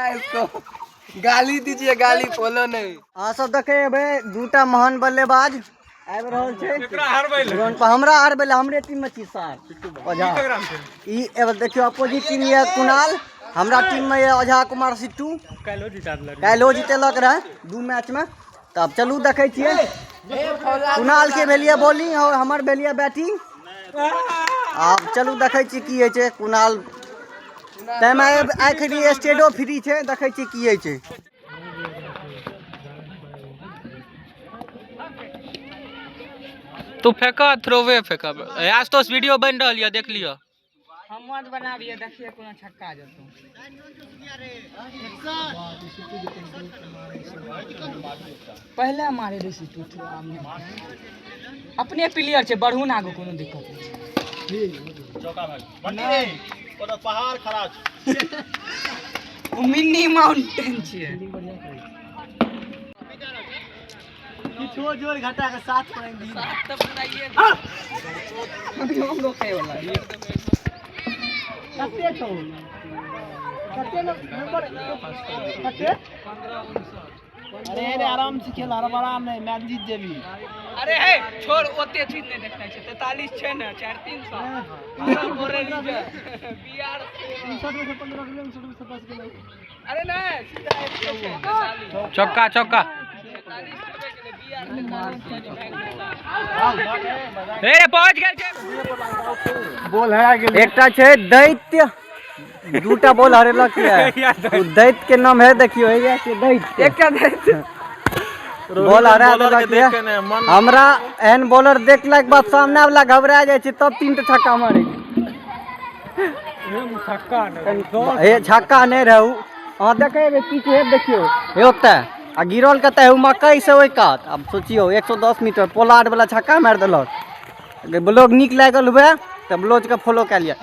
इसको गाली दीजिए, गाली बोलो नहीं। हाँ सब देखे भाई दूटा महान बल्लेबाज आबि रहल छै। हमरा हरबैले हमरे टीम में छी सार ओझा। ई एबे देखियो अपोजिट टीम ये कुणाल, हमरा टीम में ये ओझा कुमार सिट्टू। काल्हो जीतेलक रहे 2 मैच में। तब चलू देखे छियै कुणाल के भेलिए बॉलिंग और हमर भेलिए बैटिंग। आब चलू देखे छी की होइ छै। कुणाल टाइम आखिरी स्टेडो फ्री छै, देखे छी की होइ छै। तू फेंका थ्रोवे फेंका। आज तो वीडियो बन रहा है, देख लियो। हम मत बना दिए, देखिए कोनो छक्का जतो। पहले मारे ऋषि टू अपने प्लेयर छे, बढ़ू ना आगो कोनो दिक्कत नहीं। चौका भाग बंटी रे ओदा पहाड़ खड़ा छै। ओ मिनी माउंटेन छे। छोड़ जोर घटा के साथ पड़ेंगे। साथ तो बताइए अभी हम लोग कहे वाला कते छौ कते नंबर कते। अरे रे आराम से खेल, आराम नहीं मैच जीत जेबी। अरे हे छोड़ ओते चीज नहीं देखना छै। 43 छे ना 4-300 असल बोरे लीजे बीआर 300 में से 15 किलो 300 में से 10 किलो। अरे ना सीधा चौका चौका। ए पहुंच गेल छै। बॉल हरा गेल। एकटा छै दैत्य, दूटा बॉल हरेलक है। दैत्य के नाम है, देखियो है के दैत्य। एकटा दैत्य बॉल हरा देलक है। हमरा एहन बॉलर देखला के बाद सामने वाला घबरा जाय छै, तब 3 छक्का मारे छै। छक्का नहीं, छक्का नहीं रहू। हां देखे पीछे देखियो हे ओते आ गिरल कते है मकई से ओइ कात। अब सोचियो 110 मीटर पोलार्ड वाला छक्का मार देलक। ब्लॉग निक लागल हुए तो ब्लॉग के फॉलो कर लिया।